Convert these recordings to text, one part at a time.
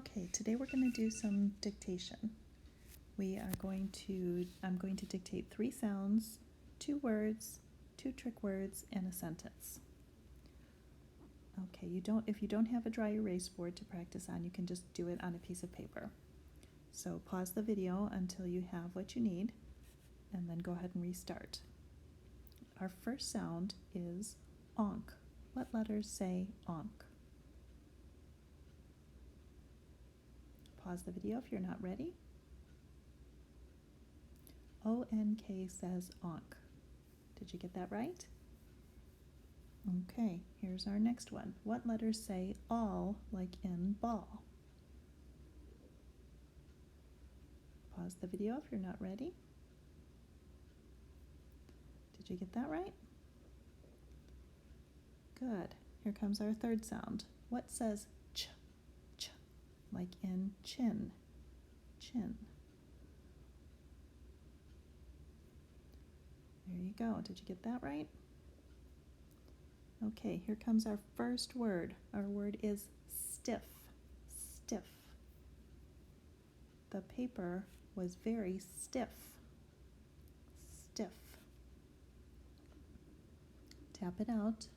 Okay, today we're going to do some dictation. I'm going to dictate 3 sounds, 2 words, 2 trick words, and a sentence. Okay, if you don't have a dry erase board to practice on, you can just do it on a piece of paper. So pause the video until you have what you need, and then go ahead and restart. Our first sound is onk. What letters say onk? Pause the video if you're not ready. O-N-K says onk. Did you get that right? Okay, here's our next one. What letters say all, like in ball? Pause the video if you're not ready. Did you get that right? Good. Here comes our third sound. What says ch, ch, like in chin, chin? There you go. Did you get that right? Okay, here comes our first word. Our word is stiff, stiff. The paper was very stiff, stiff. Tap it out.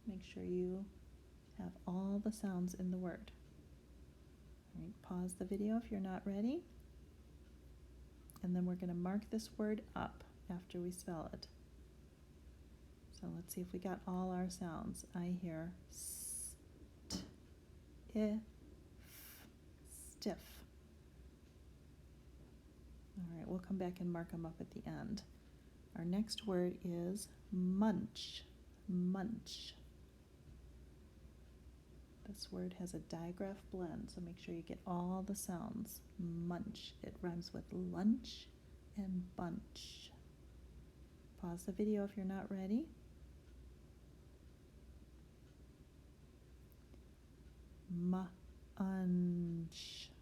Make sure you have all the sounds in the word. All right, pause the video if you're not ready. And then we're going to mark this word up after we spell it. So let's see if we got all our sounds. I hear st, if, stiff. All right, we'll come back and mark them up at the end. Our next word is munch, munch. This word has a digraph blend, so make sure you get all the sounds. Munch. It rhymes with lunch and bunch. Pause the video if you're not ready. Munch.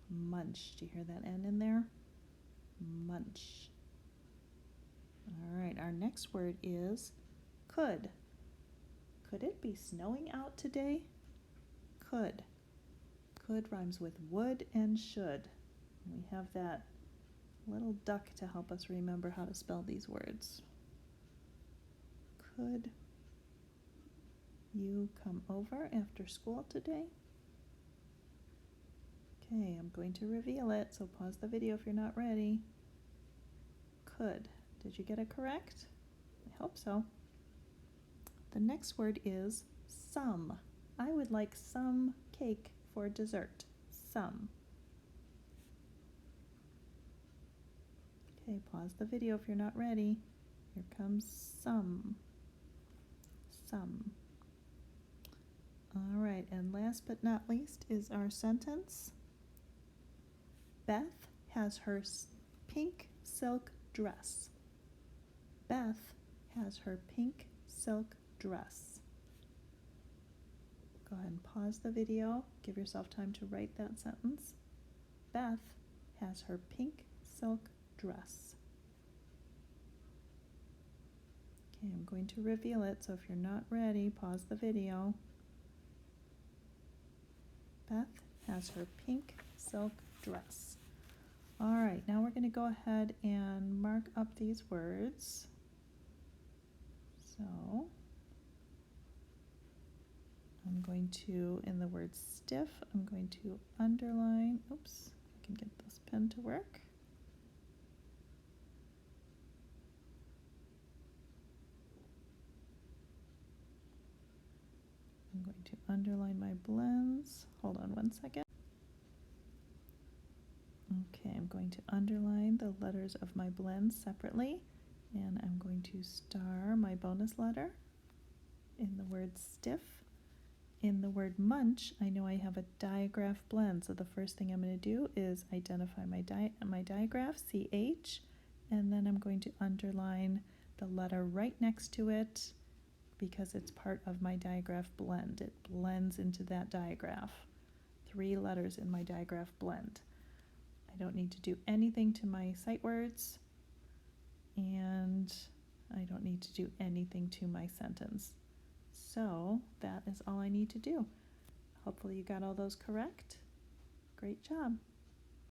Munch. Do you hear that N in there? Munch. All right, our next word is could. Could it be snowing out today? Could. Could rhymes with would and should. We have that little duck to help us remember how to spell these words. Could you come over after school today? Okay, I'm going to reveal it, so pause the video if you're not ready. Could. Did you get it correct? I hope so. The next word is some. I would like some cake for dessert. Some. Okay, pause the video if you're not ready. Here comes some. Some. All right, and last but not least is our sentence. Beth has her pink silk dress. Beth has her pink silk dress. Go ahead and pause the video. Give yourself time to write that sentence. Beth has her pink silk dress. Okay, I'm going to reveal it, so if you're not ready, pause the video. Beth has her pink silk dress. All right, now we're going to go ahead and mark up these words. So I'm going to, in the word stiff, I'm going to underline, oops, I can get this pen to work. I'm going to underline my blends. Hold on one second. Okay, I'm going to underline the letters of my blends separately, and I'm going to star my bonus letter in the word stiff. In the word munch, I know I have a digraph blend, so the first thing I'm going to do is identify my digraph, CH, and then I'm going to underline the letter right next to it because it's part of my digraph blend. It blends into that digraph. 3 letters in my digraph blend. I don't need to do anything to my sight words, and I don't need to do anything to my sentence. So that is all I need to do. Hopefully you got all those correct. Great job.